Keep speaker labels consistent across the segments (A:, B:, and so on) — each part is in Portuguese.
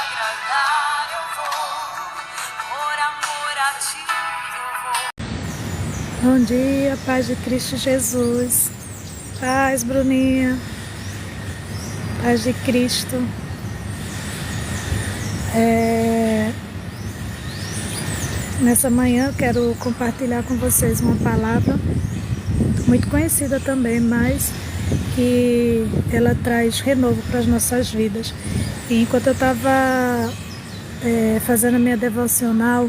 A: agradar eu vou, por amor a ti eu vou.
B: Bom dia, paz de Cristo Jesus. Paz, Bruninha. Paz de Cristo. Nessa manhã eu quero compartilhar com vocês uma palavra muito conhecida também, mas que ela traz renovo para as nossas vidas. E enquanto eu estava fazendo a minha devocional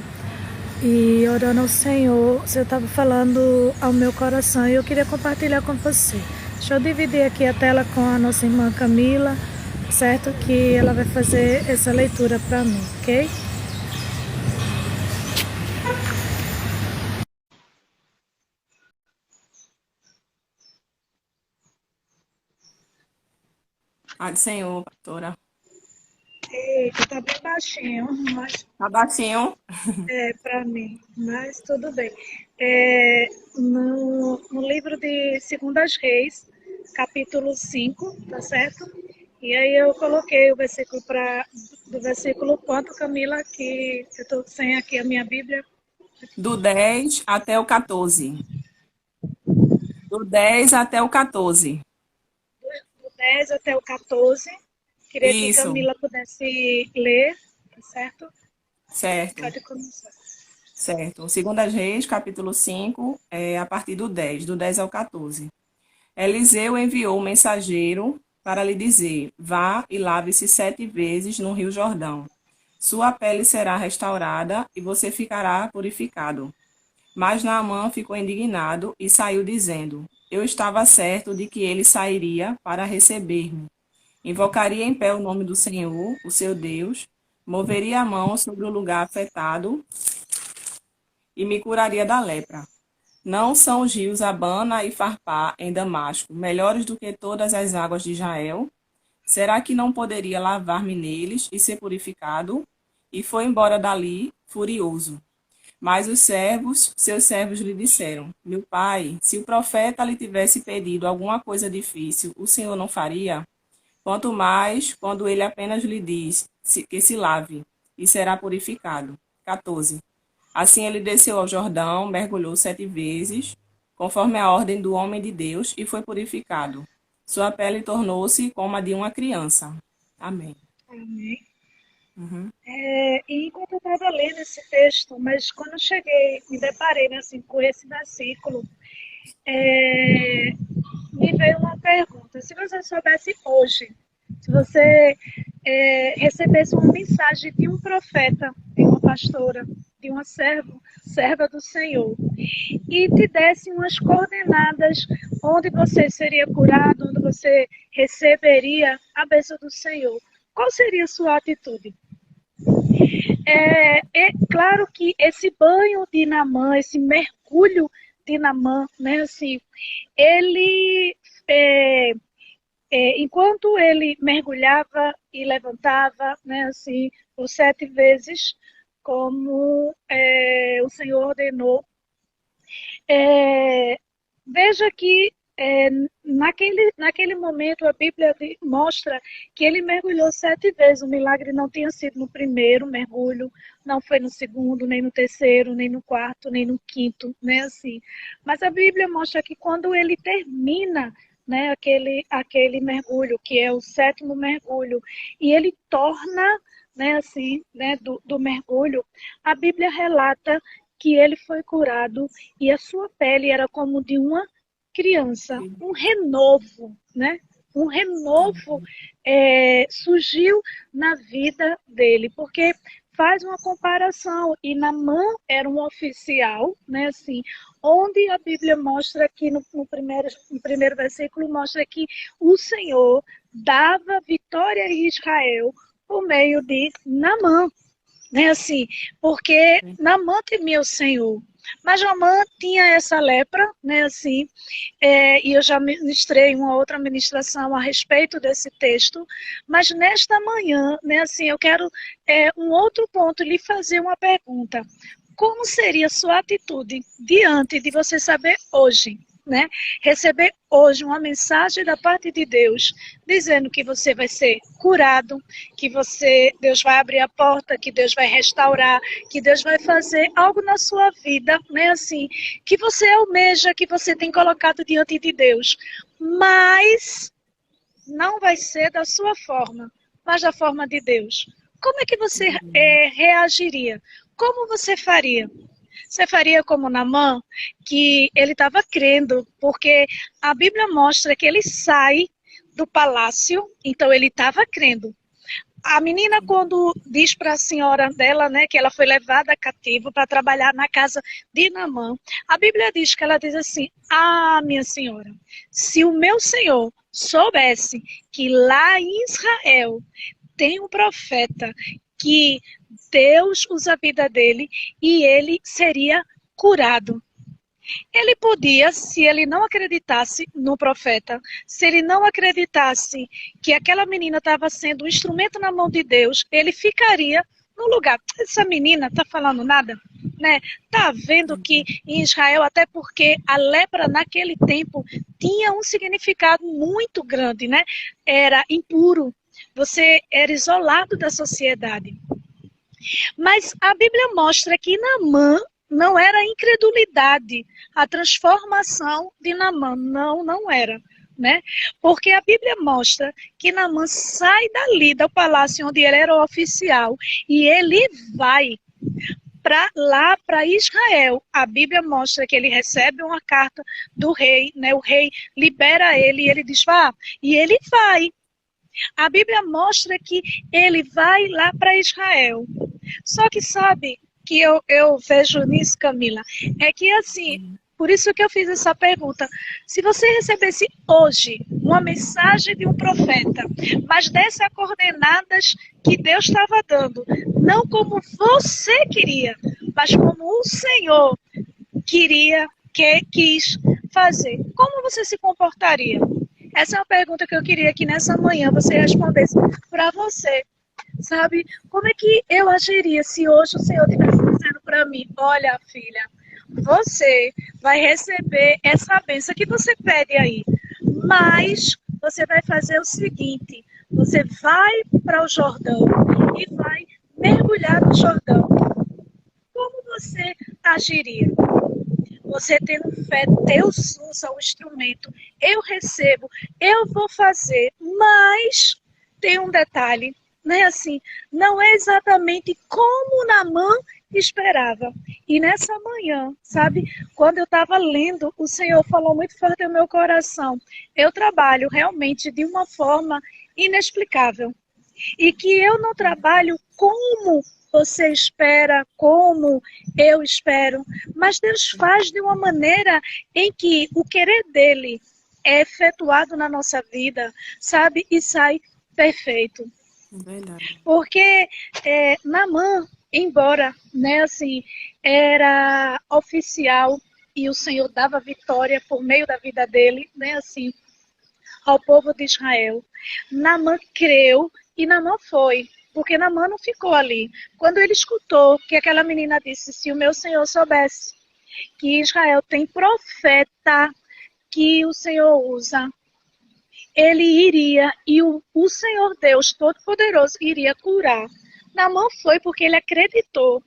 B: e orando ao Senhor, eu estava falando ao meu coração e eu queria compartilhar com você. Deixa eu dividir aqui a tela com a nossa irmã Camila, certo? Que ela vai fazer essa leitura para mim, ok?
C: Paz do Senhor, pastora.
B: Eita, tá bem baixinho, mas
C: Tá baixinho?
B: para mim, mas tudo bem. No livro de Segundas Reis, capítulo 5, tá certo? E aí eu coloquei o versículo do versículo quanto, Camila, que eu estou sem aqui a minha Bíblia.
C: Do 10 até o 14. Do 10 até o 14.
B: Do 10 até o 14. Queria que
C: Isso,
B: Camila pudesse ler, tá certo?
C: certo,
B: Pode começar.
C: certo. Segundas Reis, capítulo 5, a partir do 10 ao 14. Eliseu enviou um mensageiro para lhe dizer: vá e lave-se 7 vezes no rio Jordão. Sua pele será restaurada e você ficará purificado. Mas Naamã ficou indignado e saiu dizendo: eu estava certo de que ele sairia para receber-me. Invocaria em pé o nome do Senhor, o seu Deus, moveria a mão sobre o lugar afetado e me curaria da lepra. Não são os rios Abana e Farpá em Damasco melhores do que todas as águas de Israel? Será que não poderia lavar-me neles e ser purificado? E foi embora dali, furioso. Mas seus servos lhe disseram: meu pai, se o profeta lhe tivesse pedido alguma coisa difícil, o Senhor não faria? Quanto mais quando ele apenas lhe diz que se lave e será purificado. 14. Assim ele desceu ao Jordão, mergulhou 7 vezes, conforme a ordem do homem de Deus, e foi purificado. Sua pele tornou-se como a de uma criança. Amém.
B: Amém.
C: Uhum.
B: E enquanto eu estava lendo esse texto, mas quando eu cheguei, me deparei assim, com esse versículo, me veio uma pergunta. Se você soubesse hoje, se você recebesse uma mensagem de um profeta, de uma pastora, de uma serva do Senhor, e te desse umas coordenadas onde você seria curado, onde você receberia a bênção do Senhor, qual seria a sua atitude? É claro que esse banho de Naamã, esse mergulho de Naamã, né, assim, ele, enquanto ele mergulhava e levantava, né, assim, por 7 vezes, como o Senhor ordenou, é, veja que naquele momento a Bíblia mostra que ele mergulhou 7 vezes. O milagre não tinha sido no primeiro mergulho, não foi no segundo, nem no terceiro, nem no quarto, nem no quinto, né, assim. Mas a Bíblia mostra que quando ele termina, né, aquele mergulho, que é o 7º mergulho, e ele torna, né, assim, né, do mergulho, a Bíblia relata que ele foi curado e a sua pele era como de uma criança, um renovo, né? Um renovo surgiu na vida dele, porque faz uma comparação, e Naamã era um oficial, né, assim, onde a Bíblia mostra que no primeiro versículo mostra que o Senhor dava vitória a Israel por meio de Naamã, né, assim, porque Naamã temia o Senhor, mas Naamã tinha essa lepra, né, assim, e eu já ministrei uma outra ministração a respeito desse texto, mas nesta manhã, né, assim, eu quero um outro ponto, lhe fazer uma pergunta. Como seria a sua atitude diante de você saber hoje né, receber hoje uma mensagem da parte de Deus, dizendo que você vai ser curado, que Deus vai abrir a porta, que Deus vai restaurar, que Deus vai fazer algo na sua vida, né, assim, que você almeja, que você tem colocado diante de Deus. Mas não vai ser da sua forma, mas da forma de Deus. Como é que você reagiria? Como você faria? Você faria como Naamã, que ele estava crendo, porque a Bíblia mostra que ele sai do palácio, então ele estava crendo. A menina, quando diz para a senhora dela, né, que ela foi levada cativo para trabalhar na casa de Naamã, a Bíblia diz que ela diz assim: ah, minha senhora, se o meu senhor soubesse que lá em Israel tem um profeta que Deus usa a vida dele e ele seria curado. Ele podia, se ele não acreditasse no profeta, se ele não acreditasse que aquela menina estava sendo um instrumento na mão de Deus, ele ficaria no lugar. Essa menina está falando nada, né? Tá vendo que em Israel, até porque a lepra naquele tempo tinha um significado muito grande, né? Era impuro. Você era isolado da sociedade. Mas a Bíblia mostra que Naamã não era a incredulidade, a transformação de Naamã. Não era, né? Porque a Bíblia mostra que Naamã sai dali, do palácio onde ele era o oficial, e ele vai lá para Israel. A Bíblia mostra que ele recebe uma carta do rei, né? O rei libera ele e ele diz: vá, e ele vai. A Bíblia mostra que ele vai lá para Israel. Só que sabe que eu vejo nisso, Camila, é que assim, por isso que eu fiz essa pergunta. Se você recebesse hoje uma mensagem de um profeta, mas desse as coordenadas que Deus estava dando, não como você queria, mas como o Senhor quis fazer, como você se comportaria? Essa é uma pergunta que eu queria que nessa manhã você respondesse para você. Sabe, como é que eu agiria se hoje o Senhor estivesse dizendo para mim: olha, filha, você vai receber essa bênção que você pede aí, mas você vai fazer o seguinte: você vai para o Jordão e vai mergulhar no Jordão. Como você agiria? Você tendo fé, Deus usa o instrumento, eu recebo, eu vou fazer, mas tem um detalhe, né? Assim, não é exatamente como Naamã esperava. E nessa manhã, sabe, quando eu estava lendo, o Senhor falou muito forte ao meu coração. Eu trabalho realmente de uma forma inexplicável. E que eu não trabalho como você espera, como eu espero, mas Deus faz de uma maneira em que o querer dele é efetuado na nossa vida, sabe, e sai perfeito.
C: Verdade.
B: Porque Naamã, embora, né, assim, era oficial e o Senhor dava vitória por meio da vida dele, né, assim, ao povo de Israel, Naamã creu e Naamã foi. Porque Naamã não ficou ali. Quando ele escutou que aquela menina disse: se o meu Senhor soubesse que Israel tem profeta que o Senhor usa, ele iria, e o Senhor Deus Todo-Poderoso iria curar. Naamã foi porque ele acreditou.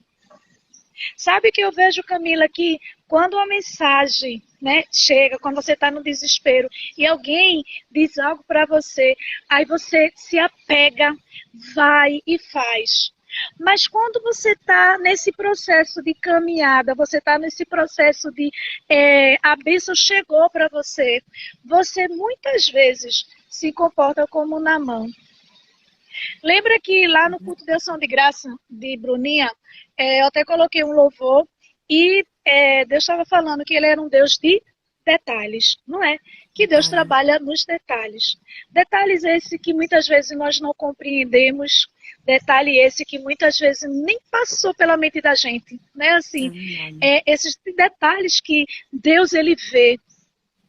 B: Sabe que eu vejo, Camila, que quando uma mensagem, né, chega, quando você está no desespero e alguém diz algo para você, aí você se apega, vai e faz. Mas quando você está nesse processo de caminhada, você está nesse processo de a bênção chegou para você, você muitas vezes se comporta como Naamã. Lembra que lá no culto de ação de graça de Bruninha, eu até coloquei um louvor e Deus estava falando que ele era um Deus de detalhes, não é? Que Deus trabalha nos detalhes. Detalhes esse que muitas vezes nós não compreendemos, detalhe esse que muitas vezes nem passou pela mente da gente, né? Assim, esses detalhes que Deus ele vê,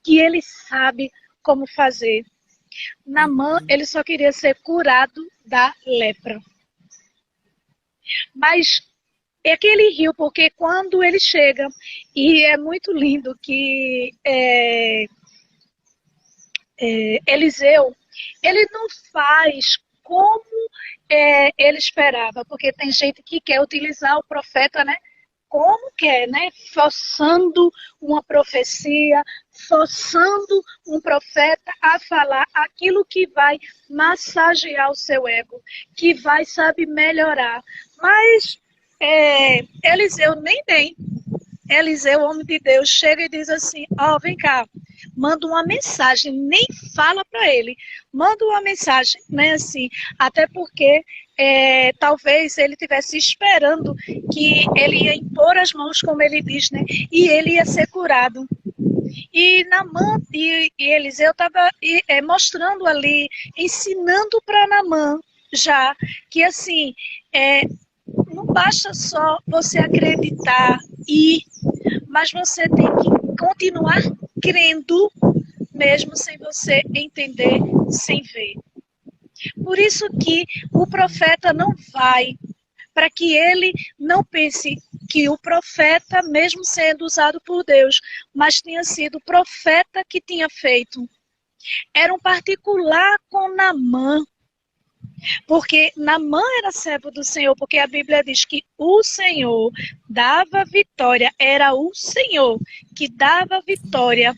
B: que ele sabe como fazer. Naamã, ele só queria ser curado da lepra. Mas É que ele riu, porque quando ele chega, e é muito lindo que Eliseu, ele não faz como ele esperava, porque tem gente que quer utilizar o profeta, né? Como quer, né? Forçando uma profecia, forçando um profeta a falar aquilo que vai massagear o seu ego, que vai, sabe, melhorar. Mas Eliseu nem vem. Eliseu, homem de Deus, chega e diz assim, ó, vem cá, manda uma mensagem, nem fala para ele, manda uma mensagem, né, assim, até porque talvez ele estivesse esperando que ele ia impor as mãos, como ele diz, né, e ele ia ser curado. E Naamã e Eliseu estava mostrando ali, ensinando para Naamã já, que assim, não basta só você acreditar e mas você tem que continuar crendo, mesmo sem você entender, sem ver. Por isso que o profeta não vai, para que ele não pense que o profeta, mesmo sendo usado por Deus, mas tinha sido o profeta que tinha feito. Era um particular com Naamã, porque Naamã era servo do Senhor, porque a Bíblia diz que o Senhor dava vitória, era o Senhor que dava vitória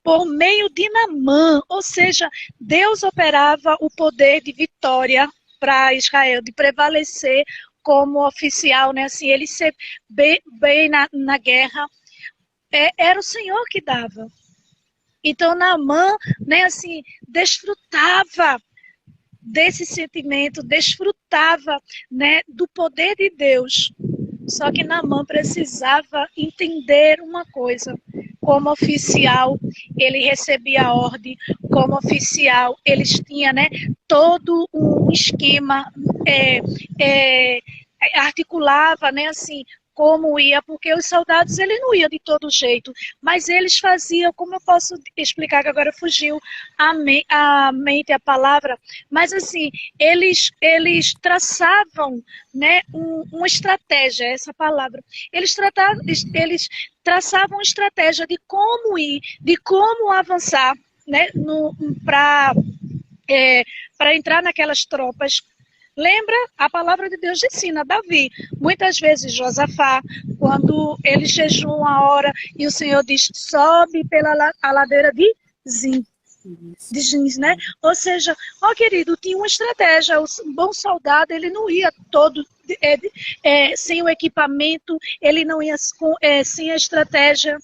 B: por meio de Naamã, ou seja, Deus operava o poder de vitória para Israel, de prevalecer como oficial, né? Assim, ele ser bem na guerra, era o Senhor que dava. Então Naamã, né, assim, desfrutava desse sentimento, desfrutava, né, do poder de Deus. Só que Naamã precisava entender uma coisa. Como oficial, ele recebia a ordem. Como oficial, eles tinham, né, todo um esquema, articulava, né, assim, como ia, porque os soldados, ele não ia de todo jeito, mas eles faziam, como eu posso explicar, que agora fugiu a mente, a palavra, mas assim, eles traçavam, né, uma estratégia, essa palavra, eles traçavam uma estratégia de como ir, de como avançar, né, para entrar naquelas tropas. Lembra? A palavra de Deus ensina Davi. Muitas vezes Josafá, quando ele jejum a hora e o Senhor diz, sobe pela a ladeira de Zim. De Zins, né? Ou seja, querido, tinha uma estratégia. O bom soldado, ele não ia todo sem o equipamento, ele não ia sem a estratégia.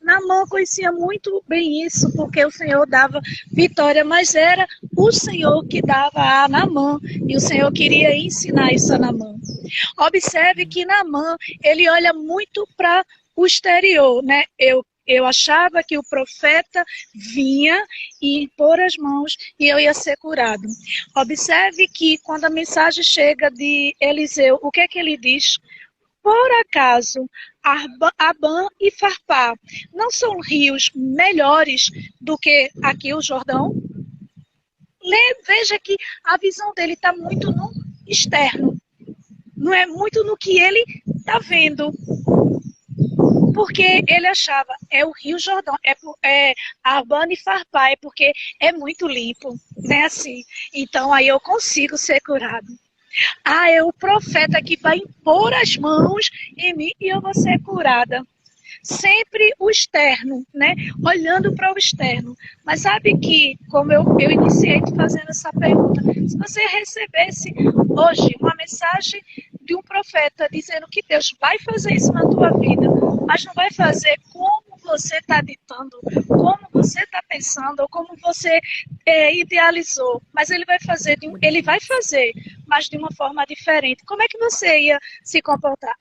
B: Naamã conhecia muito bem isso, porque o Senhor dava vitória, mas era o Senhor que dava a Naamã, e o Senhor queria ensinar isso a Naamã. Observe que Naamã, ele olha muito para o exterior, né? Eu achava que o profeta vinha e impor as mãos e eu ia ser curado. Observe que quando a mensagem chega de Eliseu, o que é que ele diz? Por acaso, Abã e Farpá não são rios melhores do que aqui o Jordão? Veja que a visão dele está muito no externo, não é muito no que ele está vendo. Porque ele achava, é o Rio Jordão, Abã e Farpá, é porque é muito limpo, né, assim. Então aí eu consigo ser curado. É o profeta que vai impor as mãos em mim e eu vou ser curada. Sempre o externo, né? Olhando para o externo. Mas sabe que, como eu iniciei fazendo essa pergunta, se você recebesse hoje uma mensagem de um profeta dizendo que Deus vai fazer isso na tua vida, mas não vai fazer como você está ditando, como você está pensando, ou como você idealizou, mas ele vai fazer, mas de uma forma diferente. Como é que você ia se comportar?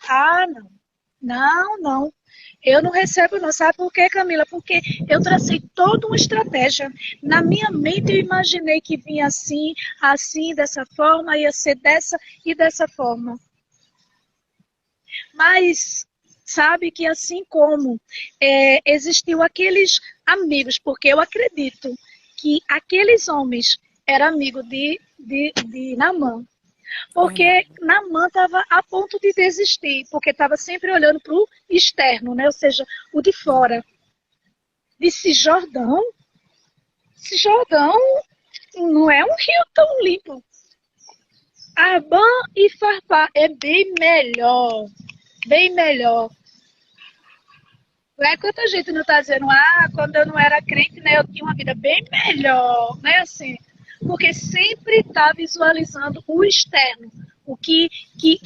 B: Não. Eu não recebo, não. Sabe por quê, Camila? Porque eu tracei toda uma estratégia. Na minha mente eu imaginei que vinha assim, dessa forma, ia ser dessa e dessa forma. Mas sabe que assim como existiu aqueles amigos, porque eu acredito que aqueles homens eram amigos de Naamã. Porque Naamã estava a ponto de desistir, porque estava sempre olhando para o externo, né? Ou seja, o de fora. Disse, Jordão? Esse Jordão não é um rio tão limpo. Abã e Farpá é bem melhor. Bem melhor. Não é quanta gente não está dizendo, quando eu não era crente, né, eu tinha uma vida bem melhor, né, assim. Porque sempre está visualizando o externo, o que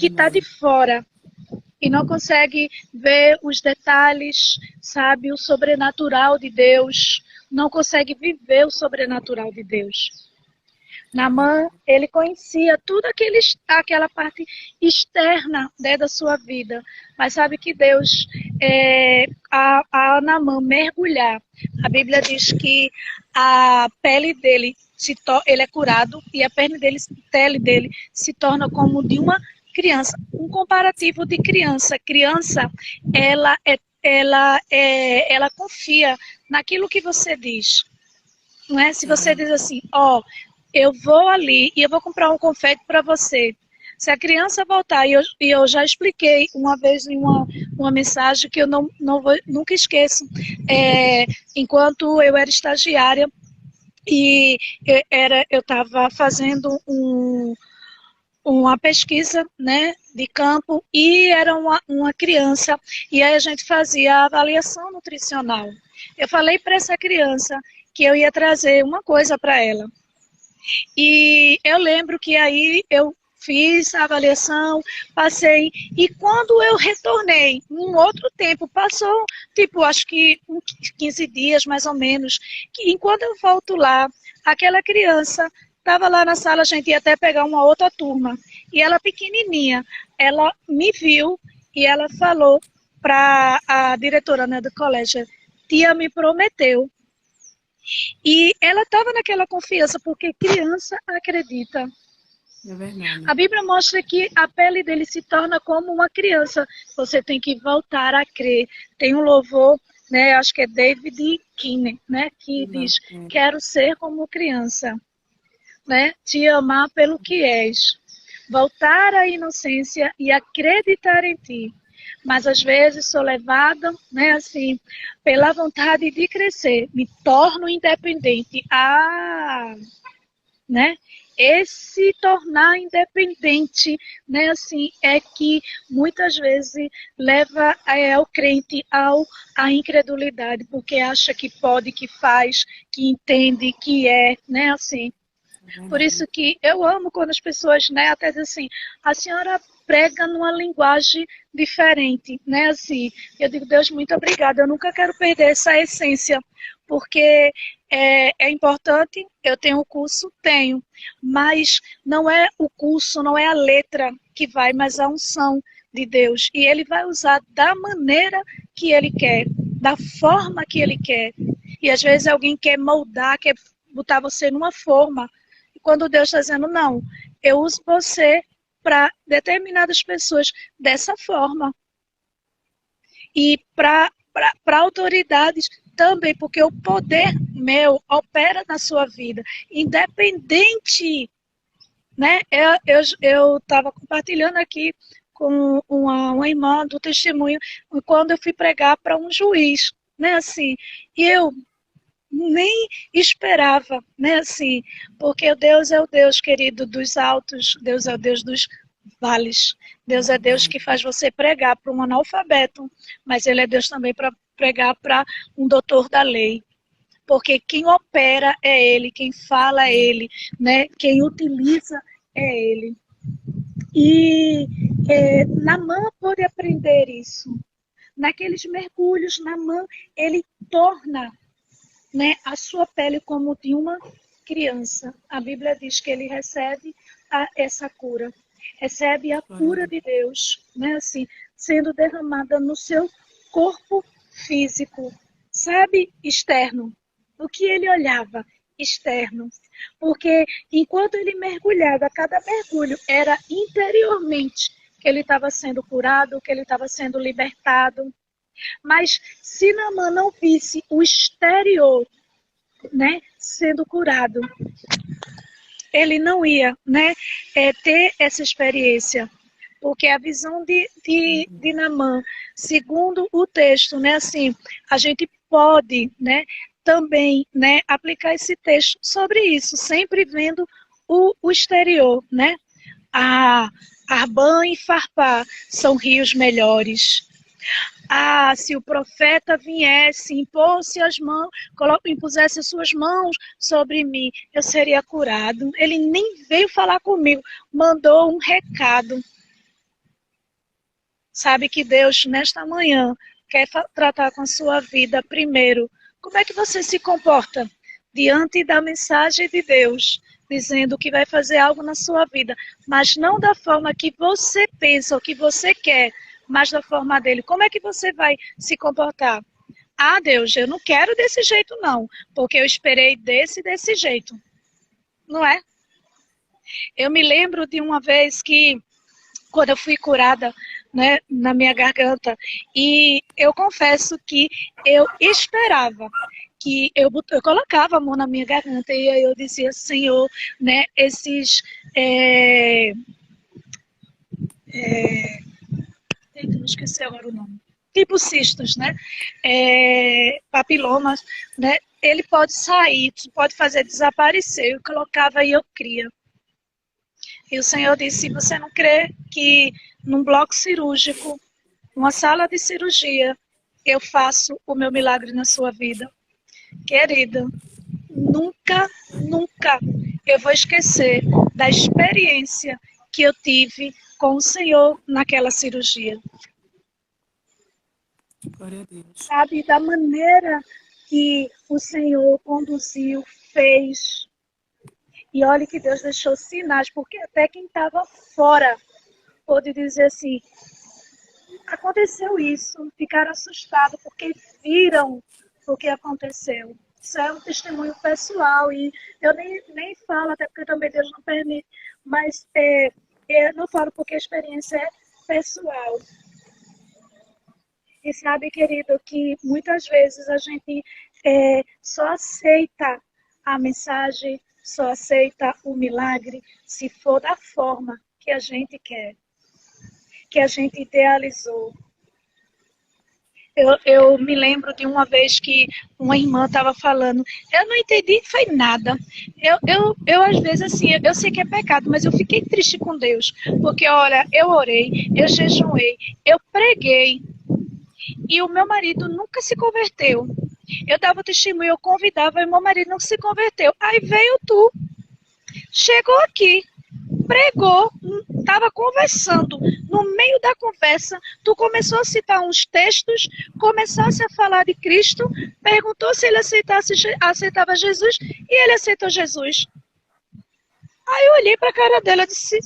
B: está de fora. E não consegue ver os detalhes, sabe, o sobrenatural de Deus. Não consegue viver o sobrenatural de Deus. Naamã, ele conhecia tudo aquela parte externa, né, da sua vida. Mas sabe que Deus, a Naamã mergulhar, a Bíblia diz que a pele dele, ele é curado e a pele dele se torna como de uma criança. Um comparativo de criança. Criança, ela confia naquilo que você diz. Não é? Se você diz assim, eu vou ali e eu vou comprar um confete para você. Se a criança voltar, e eu já expliquei uma vez em uma mensagem que eu nunca esqueço, enquanto eu era estagiária e eu estava fazendo uma pesquisa, né, de campo e era uma criança e aí a gente fazia a avaliação nutricional. Eu falei para essa criança que eu ia trazer uma coisa para ela. E eu lembro que aí eu fiz a avaliação, passei, e quando eu retornei, um outro tempo, passou, acho que 15 dias mais ou menos, que enquanto eu volto lá, aquela criança estava lá na sala, a gente ia até pegar uma outra turma, e ela pequenininha, ela me viu e ela falou para a diretora, né, do colégio, tia me prometeu. E ela estava naquela confiança, porque criança acredita.
C: É verdade.
B: A Bíblia mostra que a pele dele se torna como uma criança. Você tem que voltar a crer. Tem um louvor, né, acho que é David Kinney, né, que diz, quero ser como criança, né, te amar pelo que és. Voltar à inocência e acreditar em ti. Mas às vezes sou levada, né, assim, pela vontade de crescer, me torno independente. Né? Esse tornar independente, né, assim, é que muitas vezes leva o crente à incredulidade, porque acha que pode, que faz, que entende, que né, assim. Por isso que eu amo quando as pessoas, né, até dizem assim, a senhora prega numa linguagem diferente, né, assim. Eu digo, Deus, muito obrigada, eu nunca quero perder essa essência, porque é importante, eu tenho o curso, tenho, mas não é o curso, não é a letra que vai, mas a unção de Deus. E Ele vai usar da maneira que Ele quer, da forma que Ele quer. E às vezes alguém quer moldar, quer botar você numa forma, quando Deus está dizendo, não, eu uso você para determinadas pessoas dessa forma. E para autoridades também, porque o poder meu opera na sua vida, independente, né? Eu estava compartilhando aqui com uma irmã do testemunho, quando eu fui pregar para um juiz, né, assim, e eu nem esperava, né, assim, porque Deus é o Deus, querido, dos altos, Deus é o Deus dos vales, Deus é Deus que faz você pregar para um analfabeto, mas Ele é Deus também para pregar para um doutor da lei, porque quem opera é Ele, quem fala é Ele, né, quem utiliza é Ele. E Naamã pôde aprender isso. Naqueles mergulhos, Naamã, ele torna, né, a sua pele como de uma criança. A Bíblia diz que ele recebe essa cura. Recebe a cura de Deus, né, assim, sendo derramada no seu corpo físico. Sabe, externo. O que ele olhava? Externo. Porque enquanto ele mergulhava, cada mergulho era interiormente que ele estava sendo curado, que ele estava sendo libertado. Mas se Naamã não visse o exterior, né, sendo curado, ele não ia, né, ter essa experiência. Porque a visão de Naamã, segundo o texto, né, assim, a gente pode, né, também, né, aplicar esse texto sobre isso, sempre vendo o exterior, né? Arbã e Farpá são rios melhores. Se o profeta viesse, impusesse as suas mãos sobre mim, eu seria curado. Ele nem veio falar comigo, mandou um recado. Sabe que Deus, nesta manhã, quer tratar com a sua vida primeiro. Como é que você se comporta diante da mensagem de Deus, dizendo que vai fazer algo na sua vida, mas não da forma que você pensa ou que você quer, mas da forma dele? Como é que você vai se comportar? Deus, eu não quero desse jeito não, porque eu esperei desse jeito. Não é? Eu me lembro de uma vez que, quando eu fui curada, né, na minha garganta, e eu confesso que eu esperava que eu colocava a mão na minha garganta e aí eu dizia, Senhor, né, esses não esqueci agora o nome, tipo cistos, né, papilomas, né, ele pode sair, pode fazer desaparecer. Eu colocava e eu cria. E o Senhor disse, se você não crê que num bloco cirúrgico, numa sala de cirurgia, eu faço o meu milagre na sua vida. Querida, nunca eu vou esquecer da experiência que eu tive com o Senhor naquela cirurgia.
C: Glória a Deus.
B: Sabe, da maneira que o Senhor conduziu, fez. E olha que Deus deixou sinais, porque até quem estava fora pôde dizer assim, aconteceu isso, ficaram assustados porque viram o que aconteceu. Isso é um testemunho pessoal e eu nem falo, até porque também Deus não permite, mas eu não falo porque a experiência é pessoal. E sabe, querido, que muitas vezes a gente só aceita a mensagem, só aceita o milagre se for da forma que a gente quer, que a gente idealizou. Eu me lembro de uma vez que uma irmã estava falando, eu não entendi, foi nada. Eu às vezes, assim, eu sei que é pecado, mas eu fiquei triste com Deus, porque, olha, eu orei, eu jejuei, eu preguei, e o meu marido nunca se converteu. Eu dava testemunho, eu convidava, e o meu marido não se converteu. Aí veio tu, chegou aqui, pregou, estava conversando. No meio da conversa, tu começou a citar uns textos, começasse a falar de Cristo, perguntou se ele aceitava Jesus, e ele aceitou Jesus. Aí eu olhei para a cara dela e disse...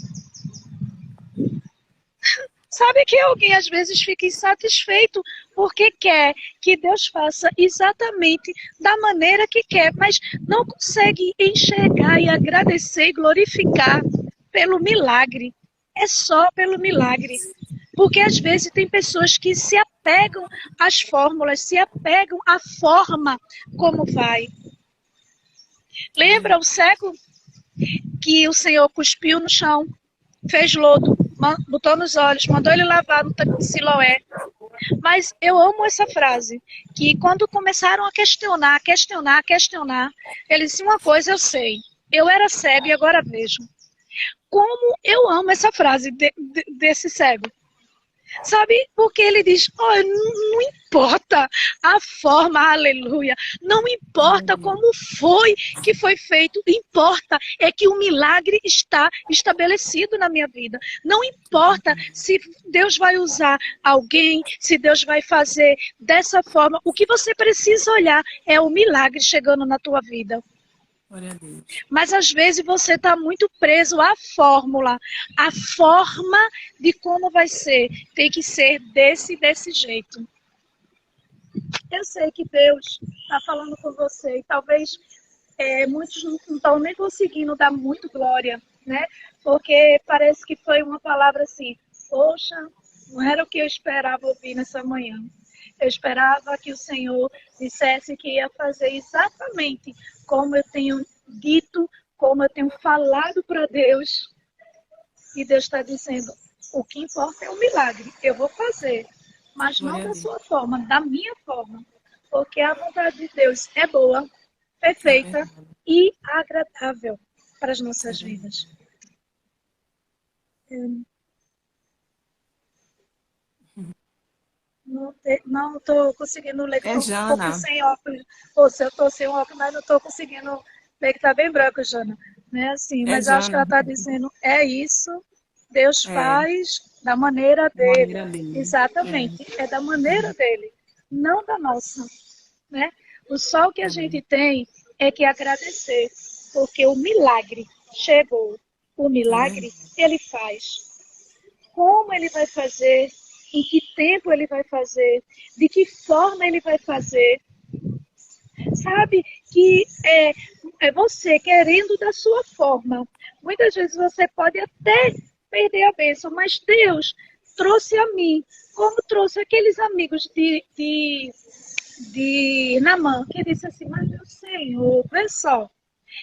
B: Sabe que alguém às vezes fica insatisfeito porque quer que Deus faça exatamente da maneira que quer, mas não consegue enxergar e agradecer e glorificar pelo milagre. É só pelo milagre. Porque às vezes tem pessoas que se apegam às fórmulas, se apegam à forma como vai. Lembra o cego que o Senhor cuspiu no chão, fez lodo, botou nos olhos, mandou ele lavar no tanque de Siloé. Mas eu amo essa frase, que quando começaram a questionar, ele disse, uma coisa eu sei, eu era cego e agora vejo. Como eu amo essa frase desse cego. Sabe? Porque ele diz, não importa a forma, aleluia, não importa como foi que foi feito, importa é que o milagre está estabelecido na minha vida. Não importa se Deus vai usar alguém, se Deus vai fazer dessa forma, o que você precisa olhar é o milagre chegando na tua vida. Mas às vezes você está muito preso à fórmula. A forma de como vai ser tem que ser desse jeito. Eu sei que Deus está falando com você e talvez muitos não estão nem conseguindo dar muito glória, né? Porque parece que foi uma palavra assim, poxa, não era o que eu esperava ouvir nessa manhã. Eu esperava que o Senhor dissesse que ia fazer exatamente como eu tenho dito como eu tenho falado para Deus, e Deus está dizendo, o que importa é o milagre, eu vou fazer, mas não
C: Glória a
B: da
C: Deus.
B: sua forma, da minha forma, porque a vontade de Deus é boa,
C: É
B: perfeita
C: verdade.
B: e agradável para as
C: É
B: nossas
C: verdade.
B: vidas. Não estou conseguindo ler, que
C: É
B: estou um pouco
C: Jana.
B: sem óculos. Ou se eu estou sem óculos, mas não estou conseguindo ler, que está bem branco, Jana. Né? Assim,
C: É
B: mas eu acho que ela
C: Jana.
B: está dizendo, é isso, Deus
C: É,
B: faz da maneira
C: da
B: dele.
C: maneira dele. É.
B: Exatamente, é da maneira dele, não da nossa. Né? Só o que a
C: Amém.
B: gente tem é que agradecer, porque o milagre chegou. O
C: É
B: milagre
C: verdade.
B: ele faz. Como ele vai fazer, em que tempo ele vai fazer, de que forma ele vai fazer. Sabe que é você querendo da sua forma. Muitas vezes você pode até perder a bênção, mas Deus trouxe a mim, como trouxe aqueles amigos de Naamã, que disse assim, mas meu Senhor, vê só,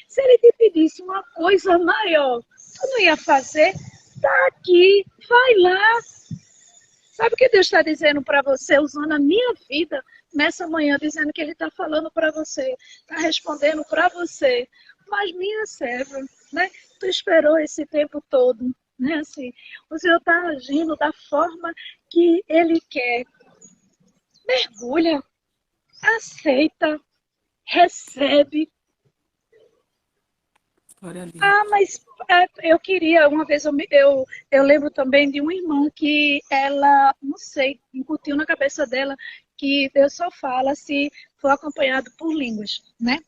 B: se ele te pedisse uma coisa maior, tu não ia fazer? Tá aqui, vai lá. Sabe o que Deus está dizendo para você, usando a minha vida nessa manhã, dizendo que Ele está falando para você, está respondendo para você. Mas minha serva, né? Tu esperou esse tempo todo, né? Assim, o Senhor está agindo da forma que Ele quer. Mergulha, aceita, recebe.
C: Glória a Deus.
B: Ah, mas eu queria, uma vez eu lembro também de uma irmã que ela, não sei, incutiu na cabeça dela que Deus só fala se for acompanhado por línguas, né?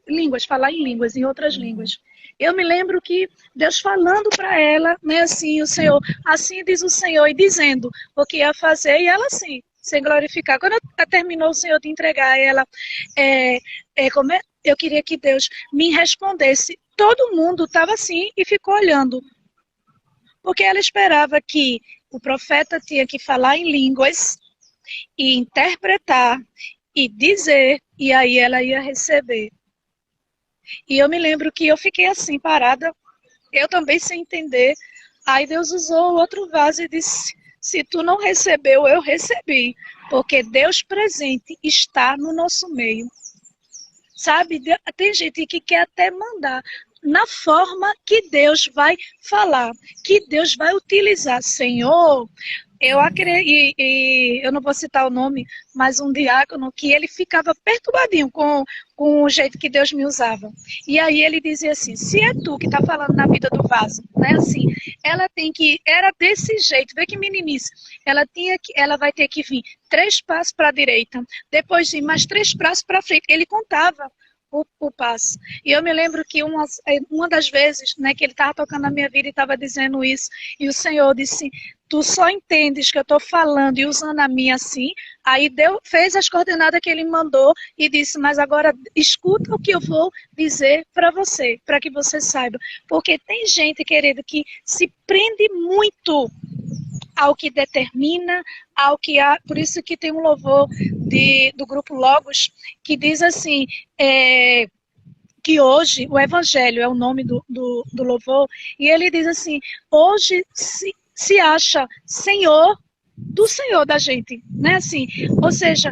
B: Línguas, falar em línguas, em outras
C: Uhum.
B: línguas. Eu me lembro que Deus falando para ela, né, assim, o Senhor, assim diz o Senhor, e dizendo o que ia fazer, e ela assim, sem glorificar. Quando terminou o Senhor de entregar ela, é, eu queria que Deus me respondesse. Todo mundo estava assim e ficou olhando, porque ela esperava que o profeta tinha que falar em línguas e interpretar e dizer, e aí ela ia receber. E eu me lembro que eu fiquei assim, parada, eu também sem entender. Aí Deus usou outro vaso e disse, se tu não recebeu, eu recebi. Porque Deus presente está no nosso meio. Sabe, tem gente que quer até mandar na forma que Deus vai falar, que Deus vai utilizar. Senhor,
C: É
B: eu
C: verdade.
B: acredito, e eu não vou citar o nome, mas um diácono que ele ficava perturbadinho com o jeito que Deus me usava. E aí ele dizia assim, se é tu que está falando na vida do vaso, né, assim, ela tem que, era desse jeito, vê que meninice, ela vai ter que vir 3 passos para a direita, depois de mais 3 passos para frente. Ele contava o passo. E eu me lembro que uma das vezes, né, que ele estava tocando na minha vida e estava dizendo isso, e o Senhor disse, tu só entendes que eu estou falando e usando a minha assim, aí fez as coordenadas que ele mandou e disse, mas agora escuta o que eu vou dizer para você, para que você saiba. Porque tem gente, querido, que se prende muito ao que determina, ao que há. Por isso que tem um louvor do grupo Logos que diz assim, que hoje o Evangelho é o nome do louvor, e ele diz assim, hoje se acha Senhor do Senhor da gente, né? Assim, ou seja,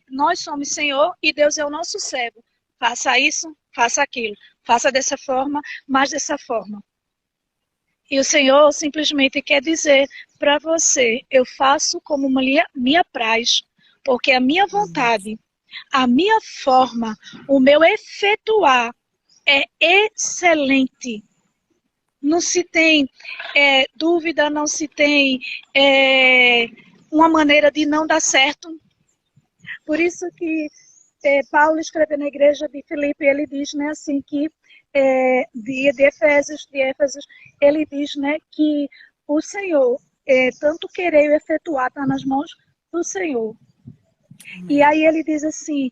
B: nós somos Senhor e Deus é o nosso servo. Faça isso, faça aquilo, faça dessa forma, mas dessa forma. E o Senhor simplesmente quer dizer para você, eu faço como me apraz, porque a minha vontade, a minha forma, o meu efetuar é excelente. Não se tem dúvida, não se tem uma maneira de não dar certo. Por isso que Paulo escreve na igreja de Filipe, ele diz, né, assim, que de Éfesos, ele diz, né, que o Senhor, tanto querer e efetuar, está nas mãos do Senhor. E
C: Amém.
B: aí ele diz assim,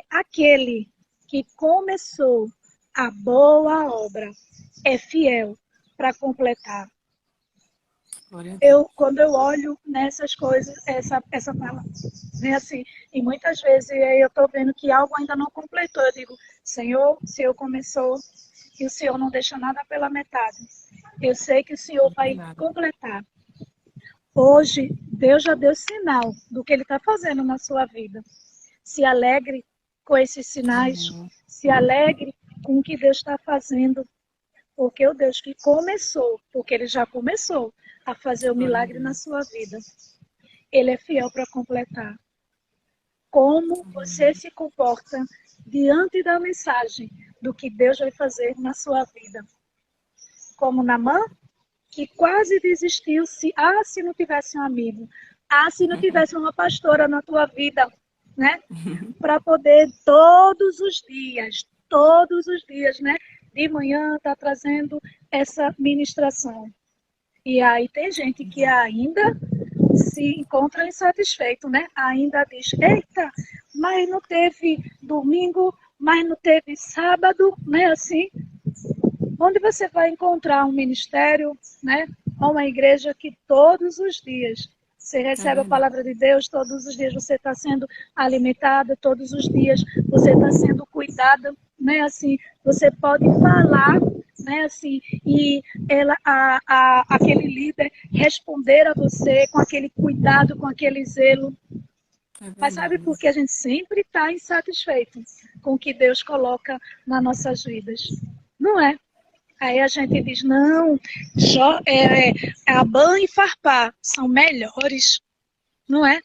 B: aquele que começou a boa obra é fiel para completar.
C: Glória a Deus.
B: Quando eu olho nessas coisas, essa palavra, né, assim, e muitas vezes eu estou vendo que algo ainda não completou, eu digo, Senhor, o Senhor começou e o Senhor não deixa nada pela metade. Eu sei que o Senhor vai
C: Nada.
B: completar. Hoje, Deus já deu sinal do que Ele está fazendo na sua vida. Se alegre com esses sinais,
C: Amém.
B: se alegre com o que Deus está fazendo, porque o Deus que começou, porque Ele já começou a fazer o
C: Glória a
B: milagre na
C: Deus.
B: sua vida, Ele é fiel para completar. Como você se comporta diante da mensagem do que Deus vai fazer na sua vida? Como Naamã, que quase desistiu se não tivesse um amigo, se não tivesse uma pastora na tua vida, né? Para poder todos os dias, né? De manhã tá trazendo essa ministração. E aí tem gente que ainda se encontra insatisfeito, né? Ainda diz, eita, mas não teve domingo, mas não teve sábado, né? Assim, onde você vai encontrar um ministério, né? Ou uma igreja que todos os dias você recebe a palavra de Deus, todos os dias você está sendo alimentada, todos os dias você está sendo cuidada, né? Assim, você pode falar, né? Assim, e aquele líder responder a você com aquele cuidado, com aquele zelo. Mas sabe por que a gente sempre está insatisfeito com o que Deus coloca nas nossas vidas? Não é? Aí a gente diz, não, Abã e Farpá são melhores, não é?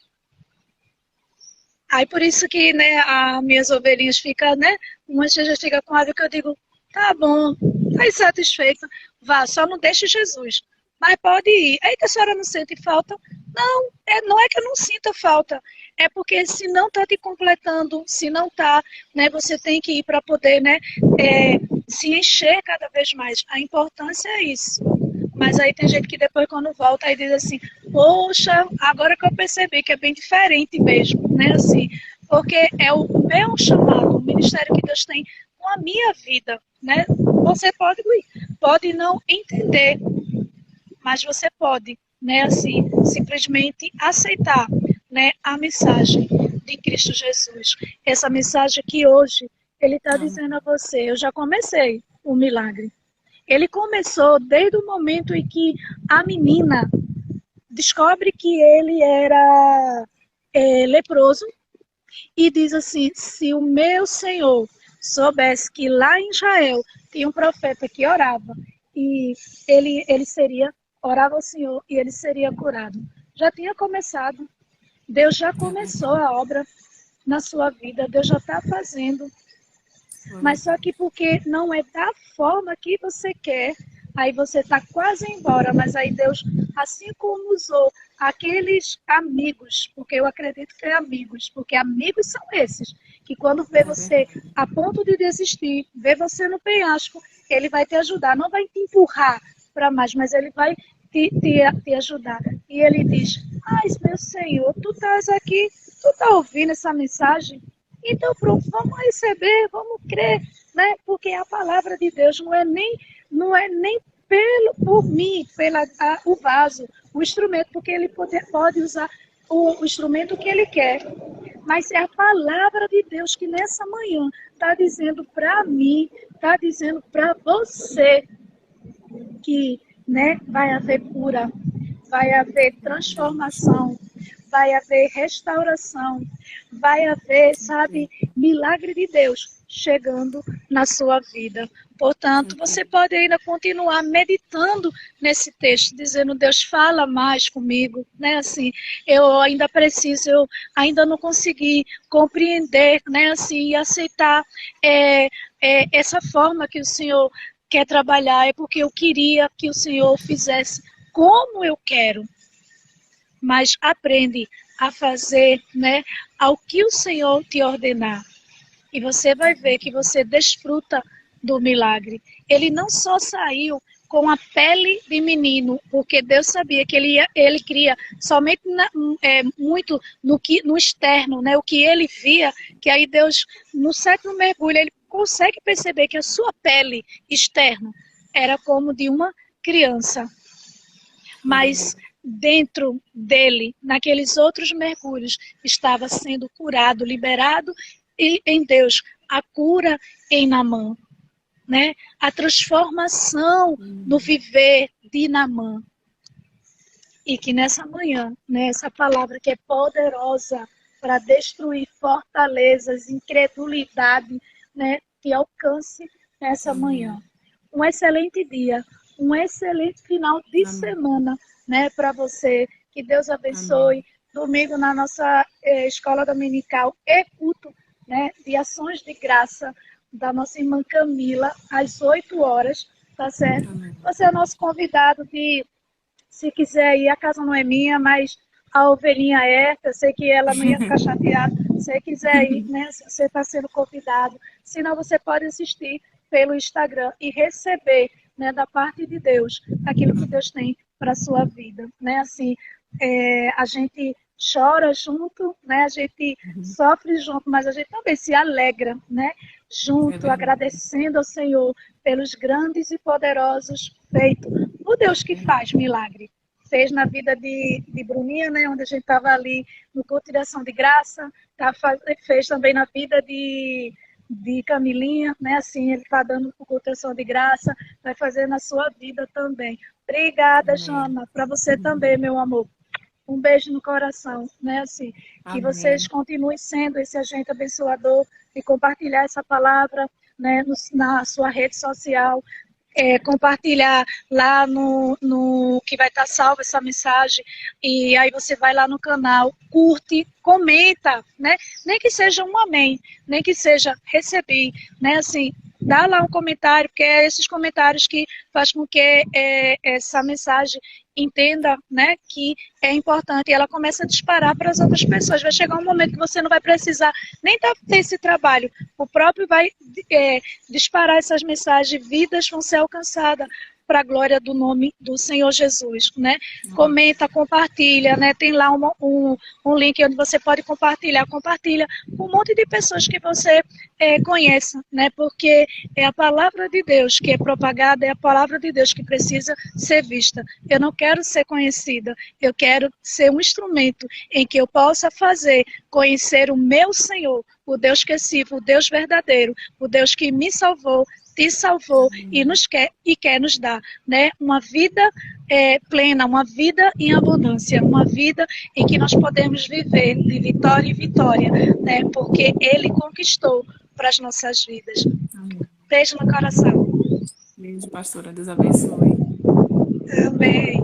B: Aí por isso que, né, as minhas ovelhinhas ficam, né, umas já fica com raiva que eu digo, tá bom, tá insatisfeita, vá, só não deixe Jesus, mas pode ir. Aí que a senhora não sente falta? Não, não é que eu não sinta falta, é porque se não está te completando, se não está, né, você tem que ir para poder, né, se encher cada vez mais. A importância é isso. Mas aí tem gente que depois quando volta aí diz assim, poxa, agora que eu percebi que é bem diferente mesmo, né, assim, porque é o meu chamado, o ministério que Deus tem com a minha vida, né? Você pode não entender, mas você pode, né, assim, simplesmente aceitar, né, a mensagem de Cristo Jesus. Essa mensagem que hoje Ele está dizendo a você, eu já comecei o milagre. Ele começou desde o momento em que a menina descobre que ele era leproso e diz assim, se o meu Senhor soubesse que lá em Israel tinha um profeta que orava e ele orava ao Senhor e ele seria curado. Já tinha começado. Deus já começou a obra na sua vida. Deus já está fazendo. Mas só que porque não é da forma que você quer, aí você está quase embora. Mas aí Deus, assim como usou aqueles amigos, porque eu acredito que é amigos, porque amigos são esses, que quando vê você a ponto de desistir, vê você no penhasco, ele vai te ajudar, não vai te empurrar para mais, mas ele vai te ajudar. E ele diz, meu Senhor, tu estás aqui, tu está ouvindo essa mensagem? Então pronto, vamos receber, vamos crer, né? Porque a palavra de Deus não é nem por mim, o vaso, o instrumento, porque ele pode usar o instrumento que ele quer. Mas é a palavra de Deus que nessa manhã está dizendo para mim, está dizendo para você que, né, vai haver cura, vai haver transformação, vai haver restauração, vai haver, sabe, milagre de Deus chegando na sua vida. Portanto, você pode ainda continuar meditando nesse texto, dizendo, Deus, fala mais comigo, né? Assim, eu ainda não consegui compreender, né? Assim, e aceitar essa forma que o Senhor quer trabalhar, é porque eu queria que o Senhor fizesse como eu quero. Mas aprende a fazer, né, ao que o Senhor te ordenar. E você vai ver que você desfruta do milagre. Ele não só saiu com a pele de menino, porque Deus sabia que ele queria somente muito no externo, né, o que ele via, que aí Deus, no sétimo mergulho, ele consegue perceber que a sua pele externa era como de uma criança. mas dentro dele, naqueles outros mergulhos, estava sendo curado, liberado e em Deus, a cura em Naamã, né? A transformação no viver de Naamã. E que nessa manhã, né, essa palavra que é poderosa para destruir fortalezas, incredulidade, né, te alcance nessa manhã. Um excelente dia, um excelente final de semana, né, para você. Que Deus abençoe. Domingo na nossa escola dominical e culto, né, de ações de graça da nossa irmã Camila, às 8 horas, tá certo? Você é nosso convidado de, se quiser ir, a casa não é minha, mas a ovelhinha é, eu sei que ela não ia ficar chateada. Se você quiser ir, né, você está sendo convidado. Senão você pode assistir pelo Instagram e receber, né, da parte de Deus aquilo que Deus tem para a sua vida. Né? Assim, a gente chora junto, né? A gente sofre junto, mas a gente também se alegra, né? Junto, agradecendo ao Senhor pelos grandes e poderosos feitos. O Deus que faz milagre. Fez na vida de Bruninha, né? Onde a gente estava ali no culto de ação de graça. Fez também na vida de Camilinha, né? Assim, ele está dando culto de ação de graça. Vai fazer na sua vida também. Obrigada, Jana. Para você também, meu amor. Um beijo no coração, né? Assim, que vocês continuem sendo esse agente abençoador e compartilhar essa palavra, né, na sua rede social, compartilhar lá no que vai estar salvo essa mensagem, e aí você vai lá no canal, curte, comenta, né? Nem que seja um amém, nem que seja recebi, né? Assim, dá lá um comentário, porque é esses comentários que faz com que essa mensagem entenda, né, que é importante, e ela começa a disparar para as outras pessoas. Vai chegar um momento que você não vai precisar nem ter esse trabalho, o próprio vai disparar essas mensagens, vidas vão ser alcançadas para a glória do nome do Senhor Jesus, né? Comenta, compartilha, né? Tem lá um link onde você pode compartilha com um monte de pessoas que você conheça, né? Porque é a palavra de Deus que é propagada, é a palavra de Deus que precisa ser vista. Eu não quero ser conhecida, eu quero ser um instrumento em que eu possa fazer conhecer o meu Senhor, o Deus que é vivo, o Deus verdadeiro, o Deus que me salvou, te salvou e quer nos dar, né, uma vida plena, uma vida em abundância, uma vida em que nós podemos viver de vitória em vitória, né, porque Ele conquistou para as nossas vidas. Beijo no coração.
C: Beijo, pastora. Deus abençoe.
B: Amém.